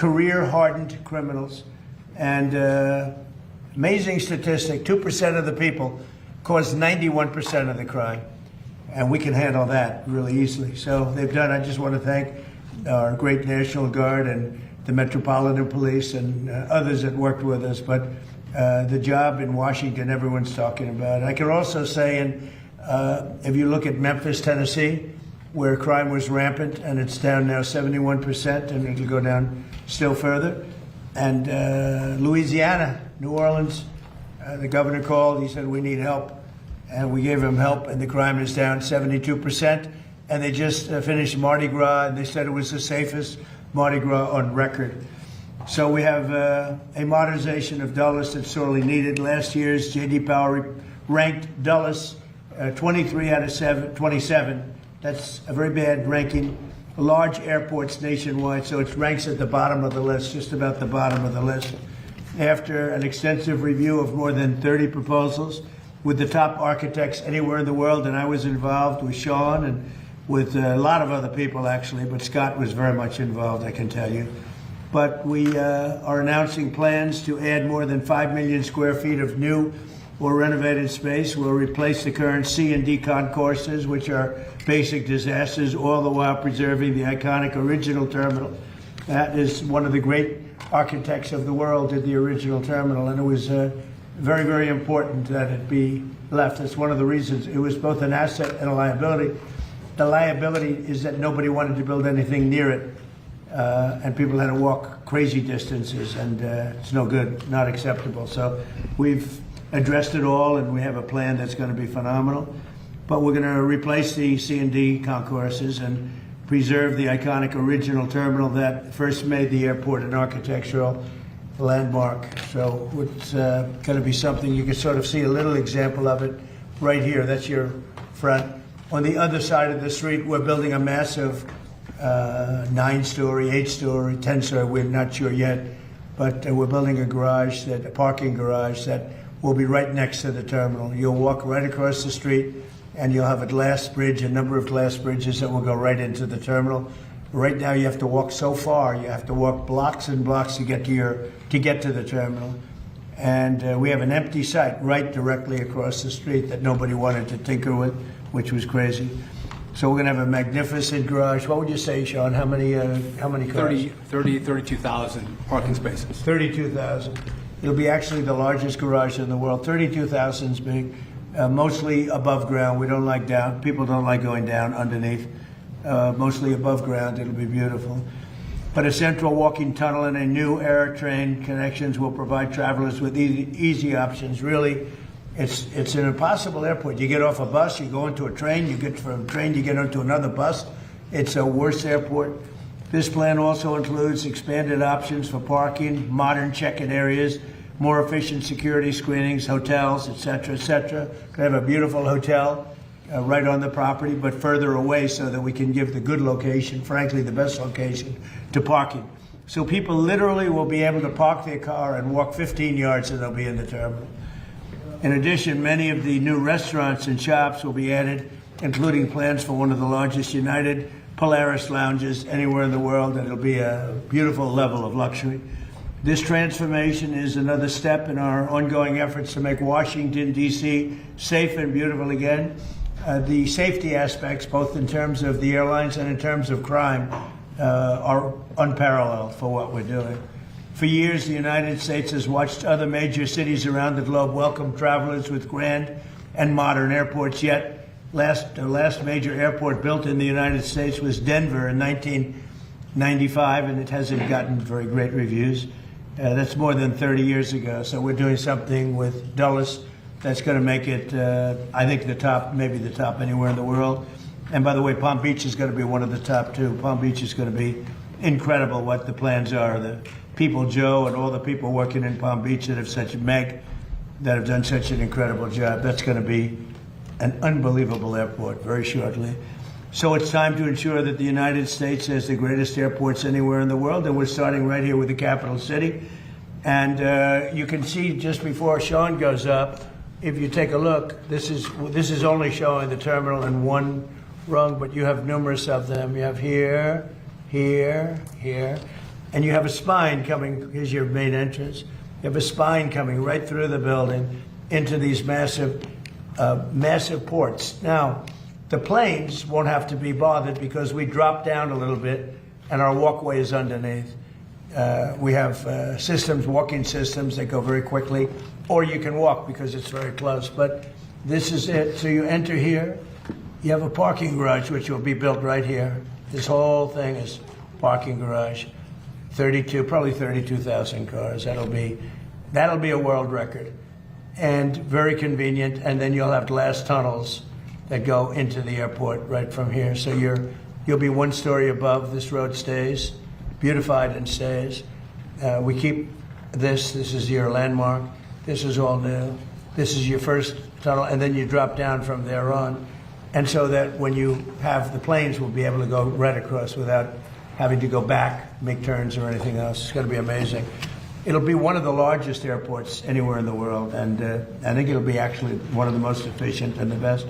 career-hardened criminals. And amazing statistic, 2% of the people cause 91% of the crime. And we can handle that really easily. So they've done, I just want to thank our great National Guard and the Metropolitan Police and others that worked with us. But the job in Washington, everyone's talking about. I can also say, if you look at Memphis, Tennessee, where crime was rampant, and it's down now 71%, and it'll go down still further. And Louisiana, New Orleans, the governor called, he said, we need help. And we gave him help, and the crime is down 72%. And they just finished Mardi Gras, and they said it was the safest Mardi Gras on record. So we have a modernization of Dulles that's sorely needed. Last year's J.D. Power ranked Dulles 23 out of 27. That's a very bad ranking. Large airports nationwide, so it ranks at the bottom of the list, just about the bottom of the list. After an extensive review of more than 30 proposals with the top architects anywhere in the world, and I was involved with Sean and with a lot of other people actually, but Scott was very much involved, I can tell you. But we are announcing plans to add more than 5 million square feet of new or renovated space. We'll replace the current C&D concourses, which are basic disasters, all the while preserving the iconic original terminal. That is one of the great architects of the world did the original terminal, and it was very, very important that it be left. That's one of the reasons. It was both an asset and a liability. The liability is that nobody wanted to build anything near it, and people had to walk crazy distances, and it's no good, not acceptable. So we've addressed it all, and we have a plan that's going to be phenomenal. But we're going to replace the C&D concourses and preserve the iconic original terminal that first made the airport an architectural landmark. So it's going to be something you can sort of see a little example of it right here. That's your front. On the other side of the street, we're building a massive 9-story, 8-story, 10-story, we're not sure yet, but we're building a parking garage that will be right next to the terminal. You'll walk right across the street, and you'll have a glass bridge, a number of glass bridges that will go right into the terminal. Right now, you have to walk so far. You have to walk blocks and blocks to get to the terminal. And we have an empty site right directly across the street that nobody wanted to tinker with, which was crazy. So we're going to have a magnificent garage. What would you say, Sean? How many cars? 32,000 parking spaces. 32,000. It'll be actually the largest garage in the world. 32,000 is big, mostly above ground. We don't like down. People don't like going down underneath. Mostly above ground. It'll be beautiful. But a central walking tunnel and a new air train connections will provide travelers with easy options. Really, it's an impossible airport. You get off a bus, you go into a train, you get from a train, you get onto another bus. It's a worse airport. This plan also includes expanded options for parking, modern check-in areas, more efficient security screenings, hotels, et cetera, et cetera. We have a beautiful hotel right on the property, but further away so that we can give the good location, frankly, the best location, to parking. So people literally will be able to park their car and walk 15 yards and they'll be in the terminal. In addition, many of the new restaurants and shops will be added, including plans for one of the largest United Polaris lounges anywhere in the world, and it'll be a beautiful level of luxury. This transformation is another step in our ongoing efforts to make Washington, D.C. safe and beautiful again. The safety aspects, both in terms of the airlines and in terms of crime, are unparalleled for what we're doing. For years, the United States has watched other major cities around the globe welcome travelers with grand and modern airports, yet the last major airport built in the United States was Denver in 1995, and it hasn't gotten very great reviews. That's more than 30 years ago. So we're doing something with Dulles that's going to make it, I think, the top, maybe the top anywhere in the world. And by the way, Palm Beach is going to be one of the top too. Palm Beach is going to be incredible what the plans are. The people, Joe, and all the people working in Palm Beach that have done such an incredible job. That's going to be an unbelievable airport very shortly. So it's time to ensure that the United States has the greatest airports anywhere in the world, and we're starting right here with the capital city. And you can see just before Sean goes up, if you take a look, this is only showing the terminal in one rung, but you have numerous of them. You have here, here, here. and you have a spine coming, here's your main entrance, you have a spine coming right through the building into these massive ports. Now, the planes won't have to be bothered because we drop down a little bit and our walkway is underneath. We have systems, walking systems that go very quickly, or you can walk because it's very close. But this is it. So you enter here. You have a parking garage, which will be built right here. This whole thing is parking garage. Probably 32,000 cars. That'll be a world record, and very convenient. And then you'll have glass tunnels that go into the airport right from here. So you'll be one story above. This road stays beautified and stays. We keep this. This is your landmark. This is all new. This is your first tunnel, and then you drop down from there on. And so that when you have the planes, we'll be able to go right across without having to go back, make turns or anything else. It's going to be amazing. It'll be one of the largest airports anywhere in the world, and I think it'll be actually one of the most efficient and the best.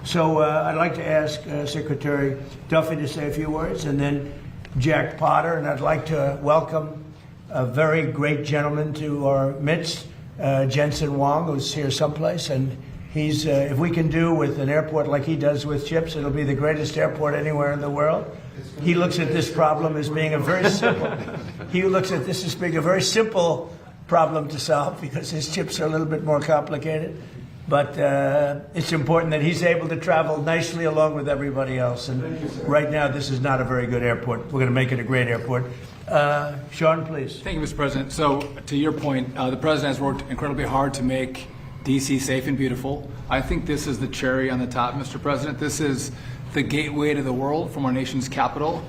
So I'd like to ask Secretary Duffy to say a few words, and then Jack Potter, and I'd like to welcome a very great gentleman to our midst, Jensen Wong, who's here someplace, and he's, if we can do with an airport like he does with chips, it'll be the greatest airport anywhere in the world. He looks at this problem as being a very simple, problem to solve because his chips are a little bit more complicated. But it's important that he's able to travel nicely along with everybody else. And right now, this is not a very good airport. We're going to make it a great airport. Sean, please. Thank you, Mr. President. So, to your point, the President has worked incredibly hard to make D.C. safe and beautiful. I think this is the cherry on the top, Mr. President. This is the gateway to the world from our nation's capital.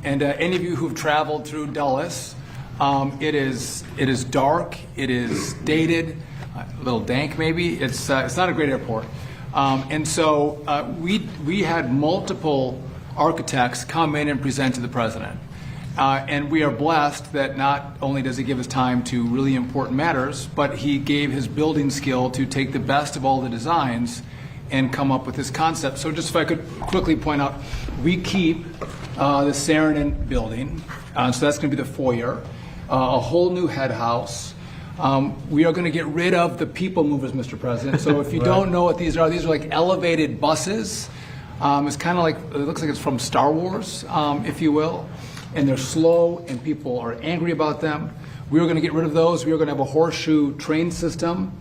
And any of you who've traveled through Dulles, it is dark, it is dated, a little dank maybe. It's not a great airport. And so we had multiple architects come in and present to the President. And we are blessed that not only does he give us time to really important matters, but he gave his building skill to take the best of all the designs and come up with this concept. So just if I could quickly point out, we keep the Saarinen building, so that's going to be the foyer, a whole new head house. We are going to get rid of the people movers, Mr. President. So if you don't know what these are like elevated buses. It's kind of like, it looks like it's from Star Wars, if you will. And they're slow and people are angry about them. We are going to get rid of those. We are going to have a horseshoe train system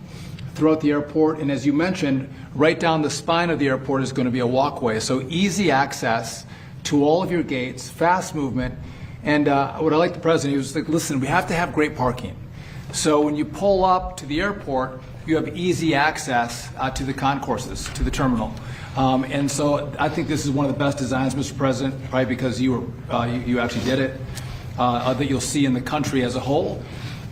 throughout the airport. And as you mentioned, right down the spine of the airport is going to be a walkway. So easy access to all of your gates, fast movement. And what I like the President, he was like, listen, we have to have great parking. So when you pull up to the airport, you have easy access to the concourses, to the terminal. And so I think this is one of the best designs, Mr. President, probably because you actually did it, that you'll see in the country as a whole.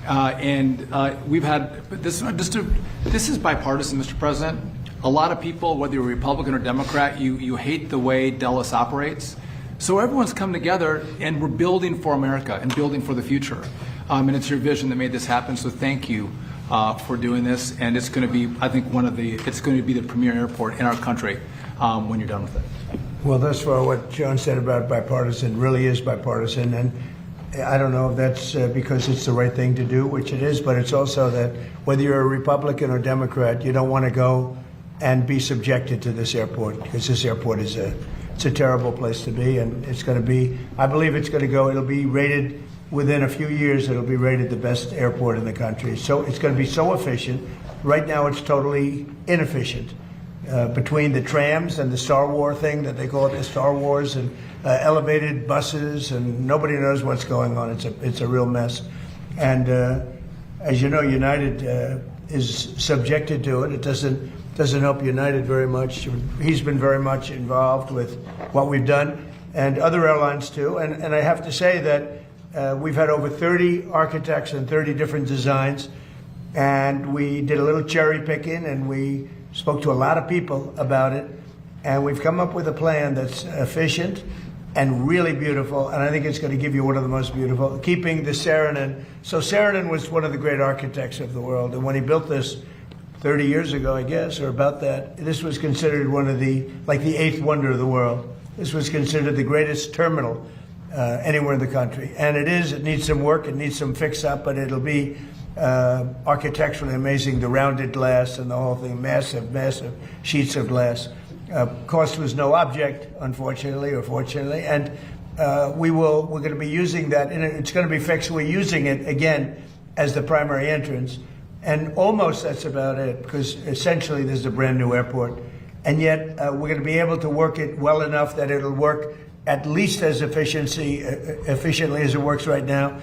We've had, this is bipartisan, Mr. President. A lot of people, whether you're Republican or Democrat, you hate the way Dulles operates. So everyone's come together and we're building for America and building for the future. And it's your vision that made this happen, so thank you for doing this. And it's going to be, I think, it's going to be the premier airport in our country when you're done with it. Well, thus far, what John said about bipartisan really is bipartisan. And I don't know if that's because it's the right thing to do, which it is, but it's also that whether you're a Republican or Democrat, you don't want to go and be subjected to this airport, because this airport is it's a terrible place to be. And it's going to be, I believe it's going to go, it'll be rated, within a few years, it'll be rated the best airport in the country. So it's going to be so efficient. Right now, it's totally inefficient. Between the trams and the Star Wars thing that they call it, the Star Wars, and elevated buses, and nobody knows what's going on. It's a real mess. And as you know, United is subjected to it. It doesn't help United very much. He's been very much involved with what we've done, and other airlines too. And I have to say that we've had over 30 architects and 30 different designs, and we did a little cherry picking, and we spoke to a lot of people about it, and we've come up with a plan that's efficient and really beautiful, and I think it's going to give you one of the most beautiful, keeping the Saarinen. So Saarinen was one of the great architects of the world, and when he built this 30 years ago, I guess, or about that, this was considered one of the eighth wonder of the world. This was considered the greatest terminal anywhere in the country. And it needs some work, it needs some fix up, but it'll be architecturally amazing, the rounded glass and the whole thing, massive, massive sheets of glass. Cost was no object, unfortunately or fortunately, and we're going to be using that, and it's going to be fixed. We're using it again as the primary entrance, and almost that's about it, because essentially this is a brand new airport, and yet we're going to be able to work it well enough that it'll work at least as efficiently as it works right now.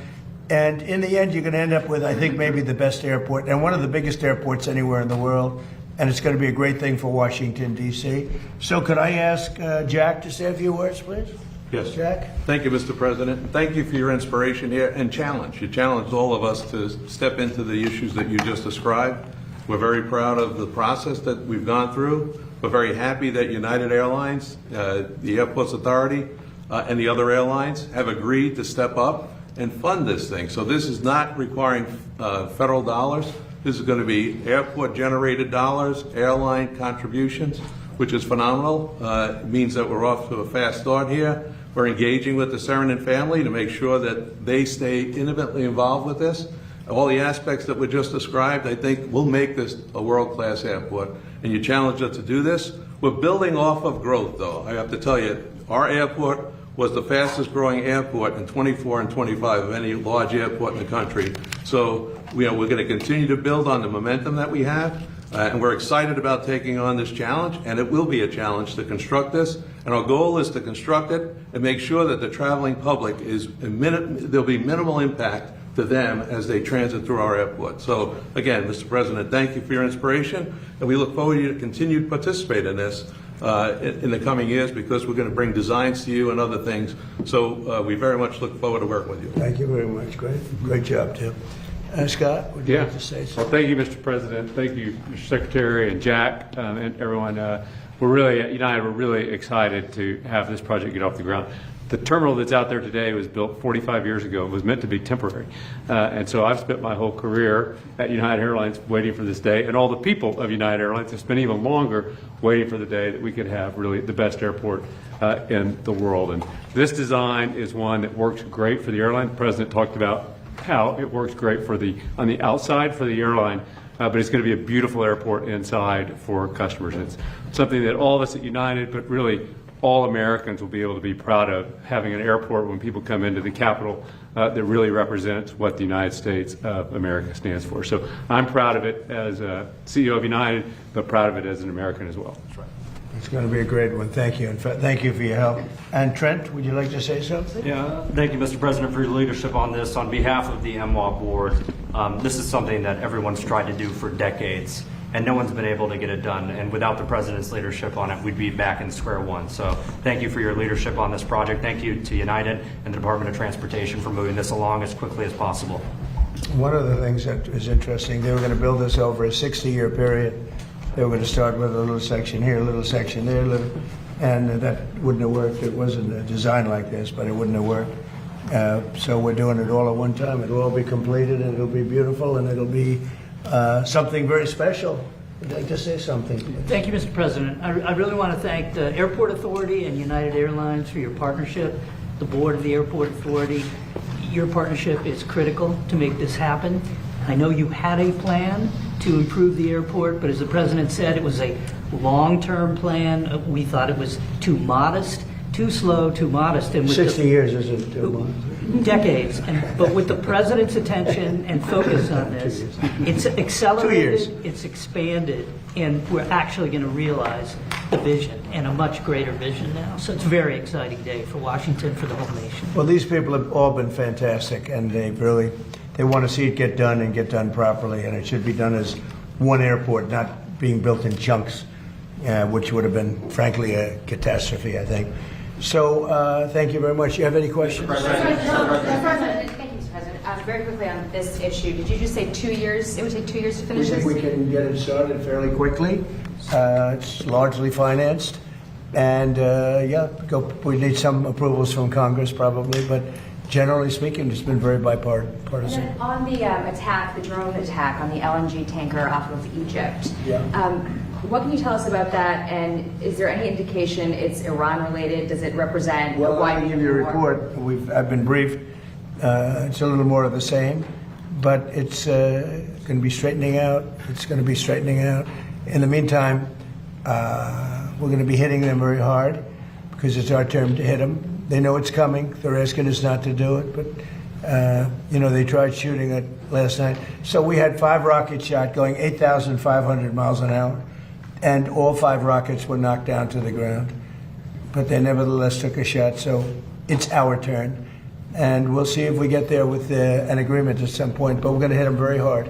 And in the end, you're going to end up with, I think, maybe the best airport and one of the biggest airports anywhere in the world. And it's going to be a great thing for Washington, D.C. So could I ask Jack to say a few words, please? Yes. Jack? Thank you, Mr. President. Thank you for your inspiration here and challenge. You challenged all of us to step into the issues that you just described. We're very proud of the process that we've gone through. We're very happy that United Airlines, the Airports Authority, and the other airlines have agreed to step up and fund this thing. So this is not requiring federal dollars. This is going to be airport-generated dollars, airline contributions, which is phenomenal. It means that we're off to a fast start here. We're engaging with the Saarinen family to make sure that they stay intimately involved with this. All the aspects that were just described, I think, will make this a world-class airport. And you challenged us to do this. We're building off of growth, though. I have to tell you, our airport was the fastest growing airport in 24 and 25 of any large airport in the country. So we're going to continue to build on the momentum that we have, and we're excited about taking on this challenge, and it will be a challenge to construct this. And our goal is to construct it and make sure that the traveling public there'll be minimal impact to them as they transit through our airport. So again, Mr. President, thank you for your inspiration, and we look forward to you to continue to participate in this in the coming years, because we're going to bring designs to you and other things. So we very much look forward to working with you. Thank you very much. Great job, Tim. Scott, would you like to say something? Well, thank you, Mr. President. Thank you, Mr. Secretary and Jack and everyone. We're really, United, we're really excited to have this project get off the ground. The terminal that's out there today was built 45 years ago. It was meant to be temporary. And so I've spent my whole career at United Airlines waiting for this day, and all the people of United Airlines have spent even longer waiting for the day that we could have really the best airport in the world. And this design is one that works great for the airline. The President talked about how it works great on the outside for the airline, but it's going to be a beautiful airport inside for customers. And it's something that all of us at United, but really all Americans, will be able to be proud of, having an airport when people come into the capital that really represents what the United States of America stands for. So I'm proud of it as a CEO of United, but proud of it as an American as well. That's right. It's going to be a great one. Thank you. And thank you for your help. And Trent, would you like to say something? Yeah, thank you, Mr. President, for your leadership on this. On behalf of the MWAA board, this is something that everyone's tried to do for decades, and no one's been able to get it done. And without the President's leadership on it, we'd be back in square one. So thank you for your leadership on this project. Thank you to United and the Department of Transportation for moving this along as quickly as possible. One of the things that is interesting, they were going to build this over a 60-year period. They were going to start with a little section here, a little section there, and that wouldn't have worked. It wasn't a design like this, but it wouldn't have worked. So we're doing it all at one time. It'll all be completed, and it'll be beautiful, and it'll be something very special. I'd like to say something. Thank you, Mr. President. I really want to thank the Airport Authority and United Airlines for your partnership, the board of the Airport Authority. Your partnership is critical to make this happen. I know you had a plan to improve the airport, but as the President said, it was a long-term plan. We thought it was too modest, too slow, too modest. And with 60 years isn't too long. Decades. But with the President's attention and focus on this, it's accelerated, it's expanded, and we're actually going to realize the vision, and a much greater vision now. So it's a very exciting day for Washington, for the whole nation. Well, these people have all been fantastic, and they want to see it get done and get done properly, and it should be done as one airport, not being built in chunks, which would have been, frankly, a catastrophe, I think. So thank you very much. You have any questions? Mr. President, thank you, Mr. President. Very quickly on this issue, did you just say 2 years? It would take 2 years to finish this? We can get it started fairly quickly. It's largely financed. And we need some approvals from Congress probably, but generally speaking, it's been very bipartisan. And then on the attack, the drone attack on the LNG tanker off of Egypt, Yeah. What can you tell us about that? And is there any indication it's Iran related? Does it represent Well, a wide I'll give you a report. I've been briefed. It's a little more of the same, but it's going to be straightening out. It's going to be straightening out. In the meantime, we're going to be hitting them very hard because it's our turn to hit them. They know it's coming. They're asking us not to do it, but they tried shooting it last night. So we had 5 rockets shot going 8,500 miles an hour, and all 5 rockets were knocked down to the ground. But they nevertheless took a shot, so it's our turn. And we'll see if we get there with an agreement at some point, but we're going to hit them very hard.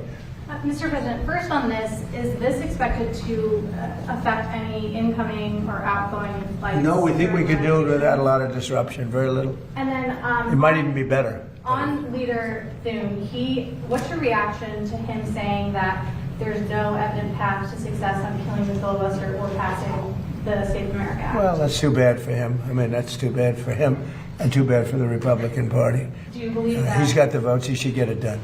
Mr. President, first on this, is this expected to affect any incoming or outgoing flights? No, we think we could do it without a lot of disruption, very little. And then It might even be better. on Leader Thune, what's your reaction to him saying that there's no evident path to success on killing the filibuster or passing the State of America Act? Well, that's too bad for him. I mean, that's too bad for him and too bad for the Republican Party. Do you believe that? He's got the votes. He should get it done.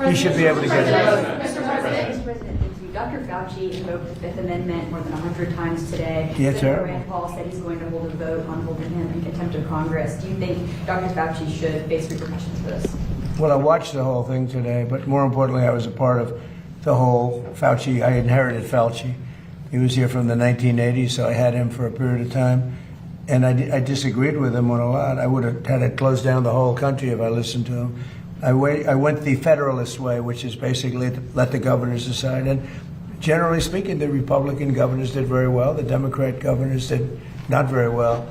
He should be able to get it done. Mr. President, Dr. Fauci invoked the Fifth Amendment more than 100 times today. Yes, sir. Senator Rand Paul said he's going to hold a vote on holding him in contempt of Congress. Do you think Dr. Fauci should face repercussions for this? Well, I watched the whole thing today, but more importantly, I was a part of the whole Fauci. I inherited Fauci. He was here from the 1980s, so I had him for a period of time. And I disagreed with him on a lot. I would have had to close down the whole country if I listened to him. I went the Federalist way, which is basically let the governors decide. And generally speaking, the Republican governors did very well. The Democrat governors did not very well.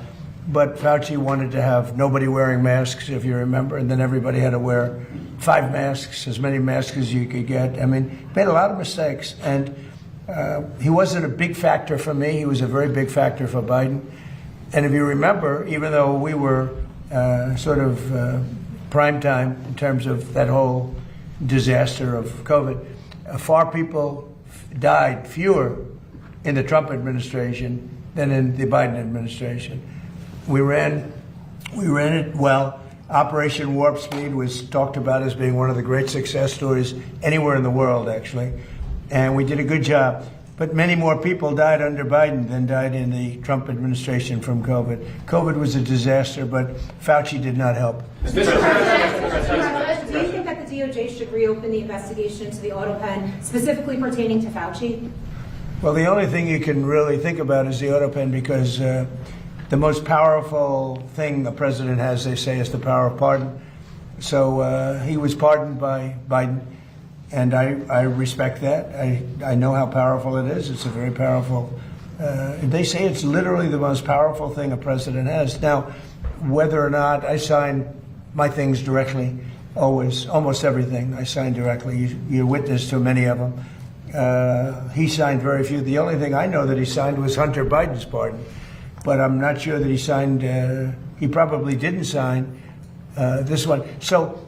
But Fauci wanted to have nobody wearing masks, if you remember, and then everybody had to wear 5 masks, as many masks as you could get. I mean, he made a lot of mistakes. And he wasn't a big factor for me. He was a very big factor for Biden. And if you remember, even though we were prime time in terms of that whole disaster of COVID, fewer in the Trump administration than in the Biden administration. We ran it well. Operation Warp Speed was talked about as being one of the great success stories anywhere in the world, actually. And we did a good job. But many more people died under Biden than died in the Trump administration from COVID. COVID was a disaster, but Fauci did not help. Mr. President, do you think that the DOJ should reopen the investigation into the auto pen, specifically pertaining to Fauci? Well, the only thing you can really think about is the auto pen, because the most powerful thing the president has, they say, is the power of pardon. So he was pardoned by Biden. And I respect that. I know how powerful it is. It's a very powerful, they say it's literally the most powerful thing a president has. Now, whether or not I sign my things directly, always, almost everything I sign directly. You're witness to many of them. He signed very few. The only thing I know that he signed was Hunter Biden's pardon. But I'm not sure that he signed, he probably didn't sign this one. So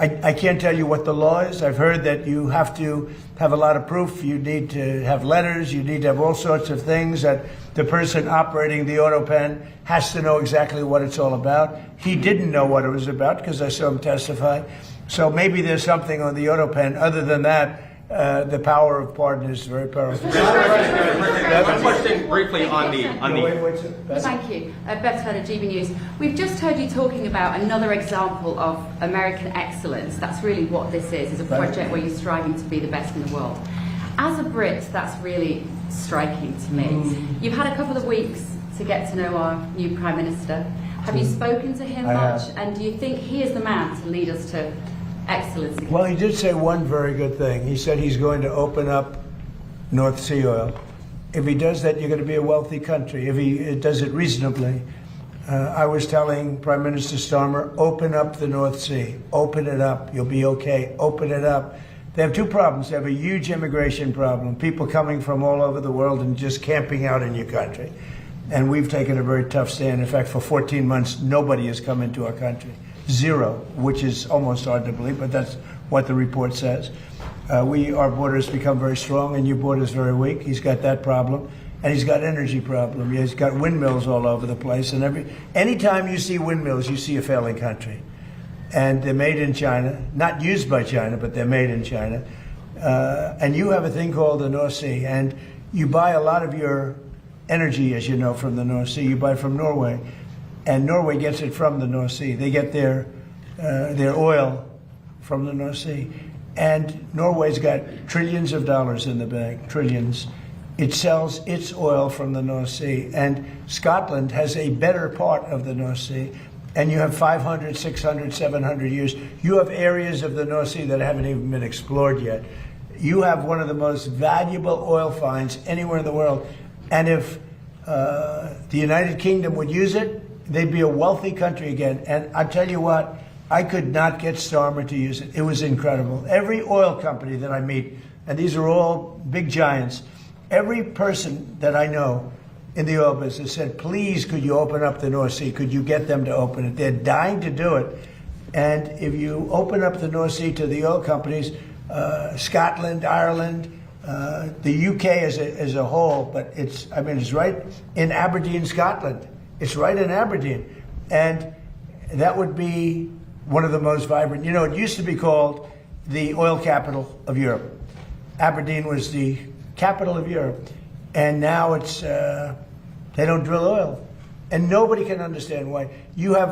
I can't tell you what the law is. I've heard that you have to have a lot of proof. You need to have letters. You need to have all sorts of things, that the person operating the auto pen has to know exactly what it's all about. He didn't know what it was about because I saw him testify. So maybe there's something on the auto pen. Other than that, the power of pardon is very powerful. One question briefly on the. Thank you. Beth Turner, GB News. We've just heard you talking about another example of American excellence. That's really what this is a project where you're striving to be the best in the world. As a Brit, that's really striking to me. You've had a couple of weeks to get to know our new Prime Minister. Have you spoken to him much? And do you think he is the man to lead us to excellence? Well, he did say one very good thing. He said he's going to open up North Sea oil. If he does that, you're going to be a wealthy country. If he does it reasonably. I was telling Prime Minister Starmer, open up the North Sea. Open it up. You'll be okay. Open it up. They have 2 problems. They have a huge immigration problem. People coming from all over the world and just camping out in your country. And we've taken a very tough stand. In fact, for 14 months, nobody has come into our country. 0, which is almost hard to believe, but that's what the report says. Our borders become very strong, and your border is very weak. He's got that problem, and he's got energy problem. He's got windmills all over the place, and anytime you see windmills, you see a failing country. And they're made in China, not used by China, but they're made in China. And you have a thing called the North Sea, and you buy a lot of your energy, as you know, from the North Sea. You buy from Norway, and Norway gets it from the North Sea. They get their oil from the North Sea. And Norway's got trillions of dollars in the bank, trillions. It sells its oil from the North Sea. And Scotland has a better part of the North Sea. And you have 500, 600, 700 years. You have areas of the North Sea that haven't even been explored yet. You have one of the most valuable oil finds anywhere in the world. And if the United Kingdom would use it, they'd be a wealthy country again. And I tell you what, I could not get Starmer to use it. It was incredible. Every oil company that I meet, and these are all big giants, every person that I know in the oil business said, please, could you open up the North Sea? Could you get them to open it? They're dying to do it. And if you open up the North Sea to the oil companies, Scotland, Ireland, the UK as a whole, but it's right in Aberdeen, Scotland. It's right in Aberdeen. And that would be one of the most vibrant. You know, it used to be called the oil capital of Europe. Aberdeen was the capital of Europe. And now it's, they don't drill oil. And nobody can understand why. You have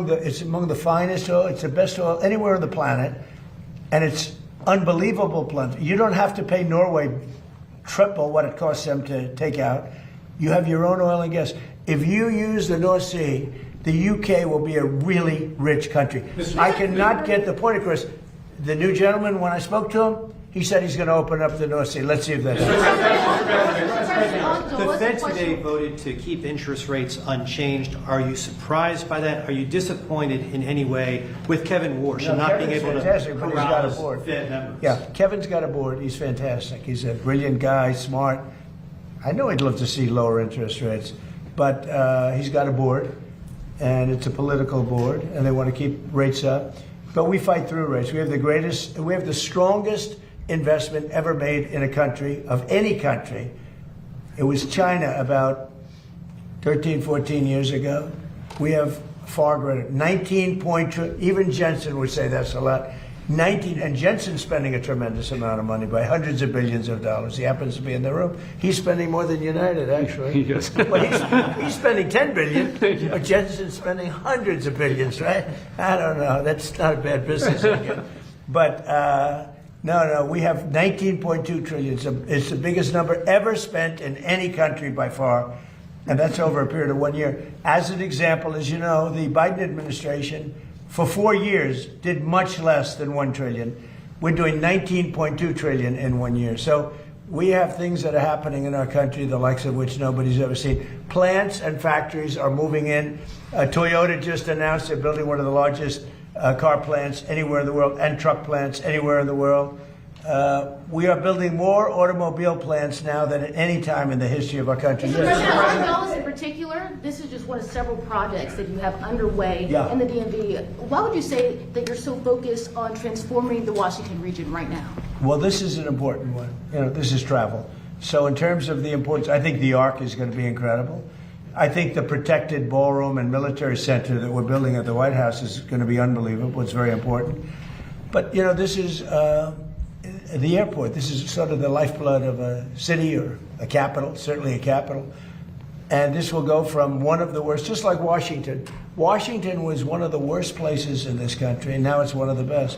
it's among the finest oil, it's the best oil anywhere on the planet. And it's unbelievable plenty. You don't have to pay Norway triple what it costs them to take out. You have your own oil and gas. If you use the North Sea, the UK will be a really rich country. I cannot get the point across. The new gentleman, when I spoke to him, he said he's going to open up the North Sea. Let's see if that's The Fed today voted to keep interest rates unchanged. Are you surprised by that? Are you disappointed in any way with Kevin Warsh and not being able to corral his Fed members? Yeah, Kevin's got a board. He's fantastic. He's a brilliant guy, smart. I know he'd love to see lower interest rates, but he's got a board, and it's a political board, and they want to keep rates up. But we fight through rates. We have the strongest investment ever made in a country, of any country. It was China about 13, 14 years ago. We have far greater, 19 even Jensen would say that's a lot. 19, and Jensen's spending a tremendous amount of money by hundreds of billions of dollars. He happens to be in the room. He's spending more than United, actually. Yes. But he's spending 10 billion, but Jensen's spending hundreds of billions, right? I don't know. That's not a bad business again. But no, we have 19.2 trillion. It's the biggest number ever spent in any country by far, and that's over a period of 1 year. As an example, as you know, the Biden administration for 4 years did much less than 1 trillion. We're doing 19.2 trillion in 1 year. So we have things that are happening in our country, the likes of which nobody's ever seen. Plants and factories are moving in. Toyota just announced they're building one of the largest car plants anywhere in the world, and truck plants anywhere in the world. We are building more automobile plants now than at any time in the history of our country. Mr. President, Unveils in particular, this is just one of several projects that you have underway in the DMV. Why would you say that you're so focused on transforming the Washington region right now? Well, this is an important one. You know, this is travel. So in terms of the importance, I think the Arc is going to be incredible. I think the protected ballroom and military center that we're building at the White House is going to be unbelievable. It's very important. But, you know, this is the airport. This is sort of the lifeblood of a city or a capital, certainly a capital. And this will go from one of the worst, just like Washington. Washington was one of the worst places in this country, and now it's one of the best.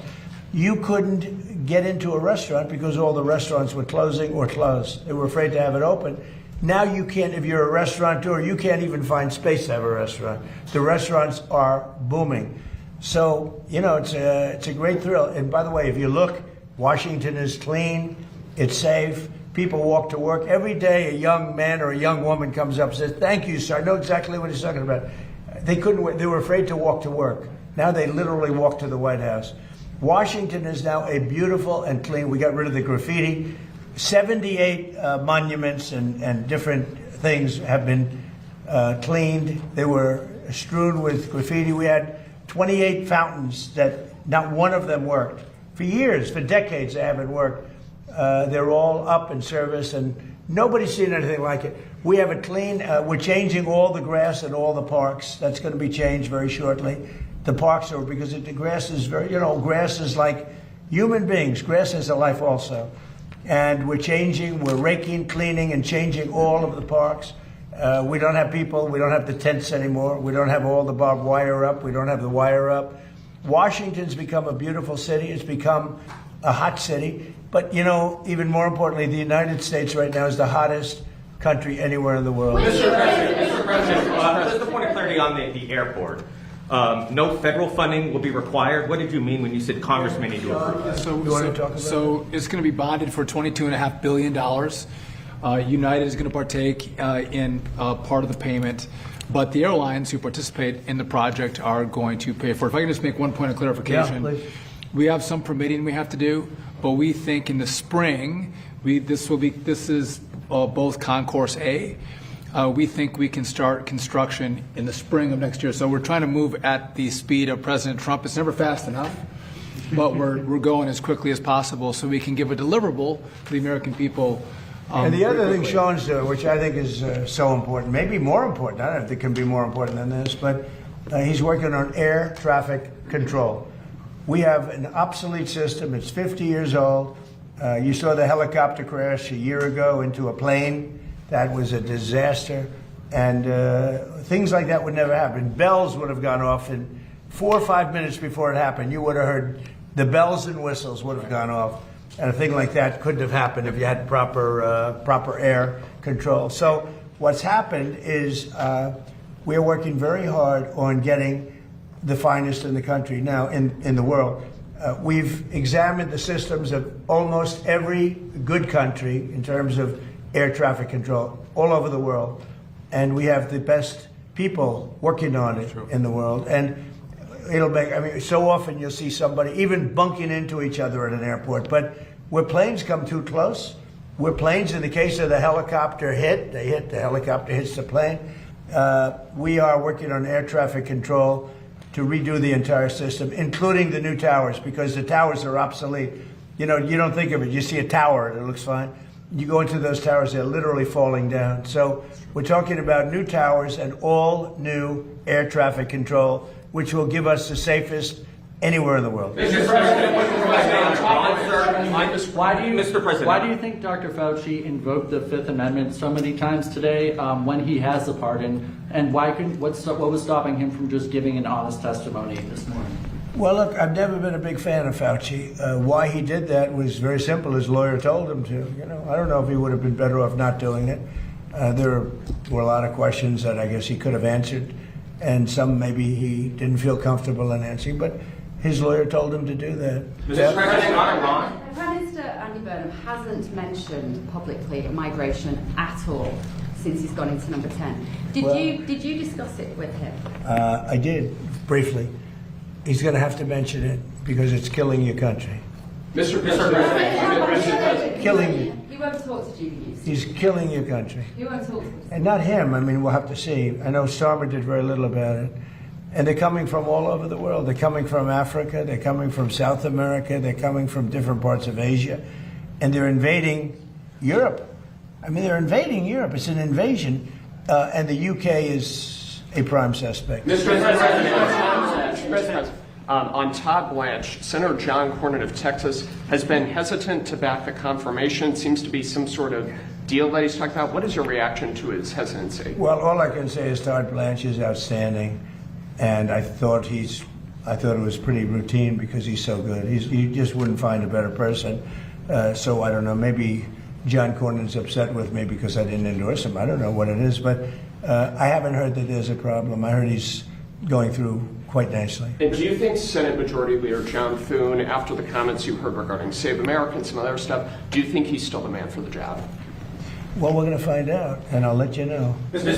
You couldn't get into a restaurant because all the restaurants were closing or closed. They were afraid to have it open. Now you can't, if you're a restaurateur, you can't even find space to have a restaurant. The restaurants are booming. So, you know, it's a great thrill. And by the way, if you look, Washington is clean, it's safe, people walk to work. Every day a young man or a young woman comes up and says, "Thank you, sir." I know exactly what he's talking about. They were afraid to walk to work. Now they literally walk to the White House. Washington is now a beautiful and clean, we got rid of the graffiti. 78 monuments and different things have been cleaned. They were strewn with graffiti. We had 28 fountains that not one of them worked. For years, for decades, they haven't worked. They're all up in service, and nobody's seen anything like it. We have it clean. We're changing all the grass in all the parks. That's going to be changed very shortly. The parks are, because the grass is very, you know, grass is like human beings. Grass has a life also. And we're changing, we're raking, cleaning, and changing all of the parks. We don't have people, we don't have the tents anymore, we don't have all the barbed wire up, we don't have the wire up. Washington's become a beautiful city, it's become a hot city, but you know, even more importantly, the United States right now is the hottest country anywhere in the world. Mr. President, just a point of clarity on the airport. No federal funding will be required. What did you mean when you said Congress may need to approve? So it's going to be bonded for $22.5 billion. United is going to partake in part of the payment, but the airlines who participate in the project are going to pay for it. If I can just make one point of clarification. Yeah, please. We have some permitting we have to do, but we think in the spring, this is both Concourse A. We think we can start construction in the spring of next year. So we're trying to move at the speed of President Trump. It's never fast enough, but we're going as quickly as possible so we can give a deliverable to the American people. And the other thing Sean's doing, which I think is so important, maybe more important, I don't know if it can be more important than this, but he's working on air traffic control. We have an obsolete system, it's 50 years old. You saw the helicopter crash a year ago into a plane. That was a disaster. And things like that would never happen. Bells would have gone off in 4 or 5 minutes before it happened. You would have heard the bells and whistles would have gone off. And a thing like that couldn't have happened if you had proper air control. So what's happened is we're working very hard on getting the finest in the country now, in the world. We've examined the systems of almost every good country in terms of air traffic control all over the world. And we have the best people working on it in the world. And it'll make, I mean, so often you'll see somebody even bunking into each other at an airport. But where planes come too close, where planes, in the case of the helicopter the helicopter hits the plane, we are working on air traffic control to redo the entire system, including the new towers, because the towers are obsolete. You know, you don't think of it. You see a tower, it looks fine. You go into those towers, they're literally falling down. So we're talking about new towers and all new air traffic control, which will give us the safest anywhere in the world. Mr. President, Why do you think Dr. Fauci invoked the Fifth Amendment so many times today when he has the pardon? And what was stopping him from just giving an honest testimony this morning? Well, look, I've never been a big fan of Fauci. Why he did that was very simple. His lawyer told him to. You know, I don't know if he would have been better off not doing it. There were a lot of questions that I guess he could have answered, and some maybe he didn't feel comfortable in answering, but his lawyer told him to do that. Mr. President, on Iran. Prime Minister Andy Burnham hasn't mentioned publicly migration at all since he's gone into number 10. Did you discuss it with him? I did, briefly. He's going to have to mention it because it's killing your country. Mr. President. Killing you. He won't talk to GB News. He's killing your country. He won't talk to us. And not him. I mean, we'll have to see. I know Starmer did very little about it. And they're coming from all over the world. They're coming from Africa. They're coming from South America. They're coming from different parts of Asia. And they're invading Europe. I mean, they're invading Europe. It's an invasion. And the UK is a prime suspect. Mr. President, on Todd Blanche, Senator John Cornyn of Texas has been hesitant to back the confirmation. Seems to be some sort of deal that he's talking about. What is your reaction to his hesitancy? Well, all I can say is Todd Blanche is outstanding. And I thought it was pretty routine because he's so good. You just wouldn't find a better person. So I don't know, maybe John Cornyn's upset with me because I didn't endorse him. I don't know what it is, but I haven't heard that there's a problem. I heard he's going through quite nicely. And do you think Senate Majority Leader John Thune, after the comments you heard regarding Save America and some other stuff, do you think he's still the man for the job? Well, we're going to find out, and I'll let you know. Mr.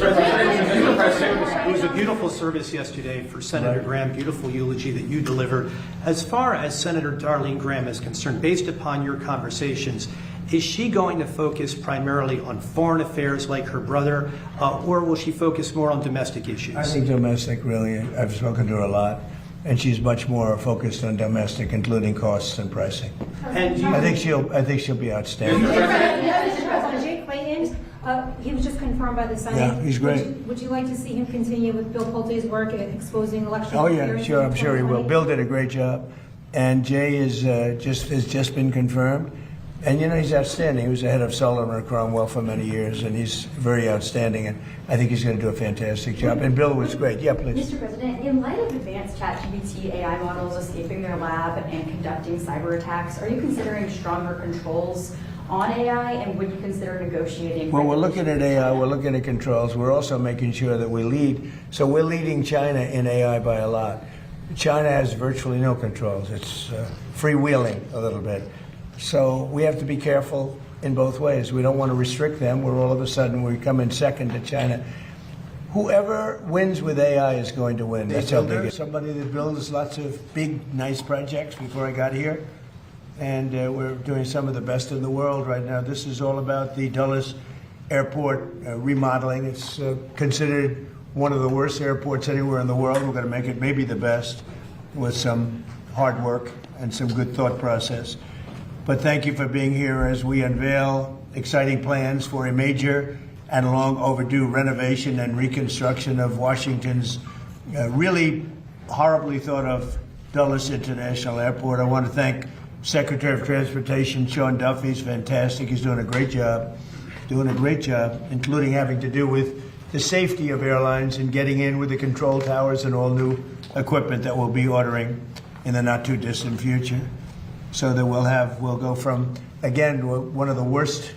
President, it was a beautiful service yesterday for Senator Graham, beautiful eulogy that you delivered. As far as Senator Darlene Graham is concerned, based upon your conversations, is she going to focus primarily on foreign affairs like her brother, or will she focus more on domestic issues? I think domestic, really. I've spoken to her a lot, and she's much more focused on domestic, including costs and pricing. And I think she'll be outstanding. Jay Clayton, he was just confirmed by the Senate. Yeah, he's great. Would you like to see him continue with Bill Pulte's work at exposing election Oh yeah, interference sure. in I'm sure he will. 2020? Bill did a great job, and Jay has just been confirmed. And you know, he's outstanding. He was the head of Sullivan & Cromwell for many years, and he's very outstanding, and I think he's going to do a fantastic job. And Bill was great. Yeah, please. Mr. President, in light of advanced ChatGPT AI models escaping their lab and conducting cyber attacks, are you considering stronger controls on AI, and would you consider negotiating? Well, we're looking at AI, we're looking at controls. We're also making sure that we lead. So we're leading China in AI by a lot. China has virtually no controls. It's freewheeling a little bit. So we have to be careful in both ways. We don't want to restrict them where all of a sudden we come in second to China. Whoever wins with AI is going to win. That's how big it is. Somebody that builds lots of big, nice projects before I got here. And we're doing some of the best in the world right now. This is all about the Dulles Airport remodeling. It's considered one of the worst airports anywhere in the world. We're going to make it maybe the best with some hard work and some good thought process. But thank you for being here as we unveil exciting plans for a major and long overdue renovation and reconstruction of Washington's really horribly thought of Dulles International Airport. I want to thank Secretary of Transportation Sean Duffy. He's fantastic. He's doing a great job, including having to do with the safety of airlines and getting in with the control towers and all new equipment that we'll be ordering in the not too distant future. So that we'll go from, again, one of the worst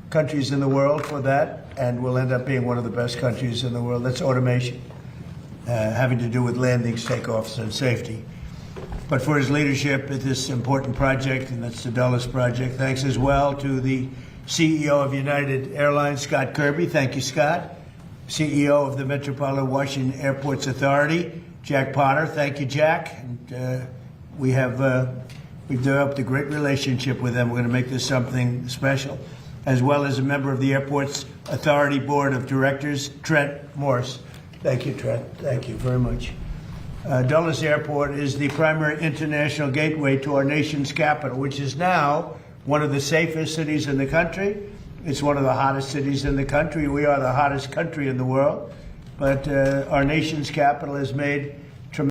countries in the world for that, and we'll end up being one of the best countries in the world. That's automation, having to do with landings, takeoffs, and safety. But for his leadership at this important project, and that's the Dulles project, thanks as well to the CEO of United Airlines, Scott Kirby. Thank you, Scott. CEO of the Metropolitan Washington Airports Authority, Jack Potter. Thank you, Jack. And we've developed a great relationship with them. We're going to make this something special. As well as a member of the Airports Authority Board of Directors, Trent Morse. Thank you, Trent. Thank you very much. Dulles Airport is the primary international gateway to our nation's capital, which is now one of the safest cities in the country. It's one of the hottest cities in the country. We are the hottest country in the world. But our nation's capital has made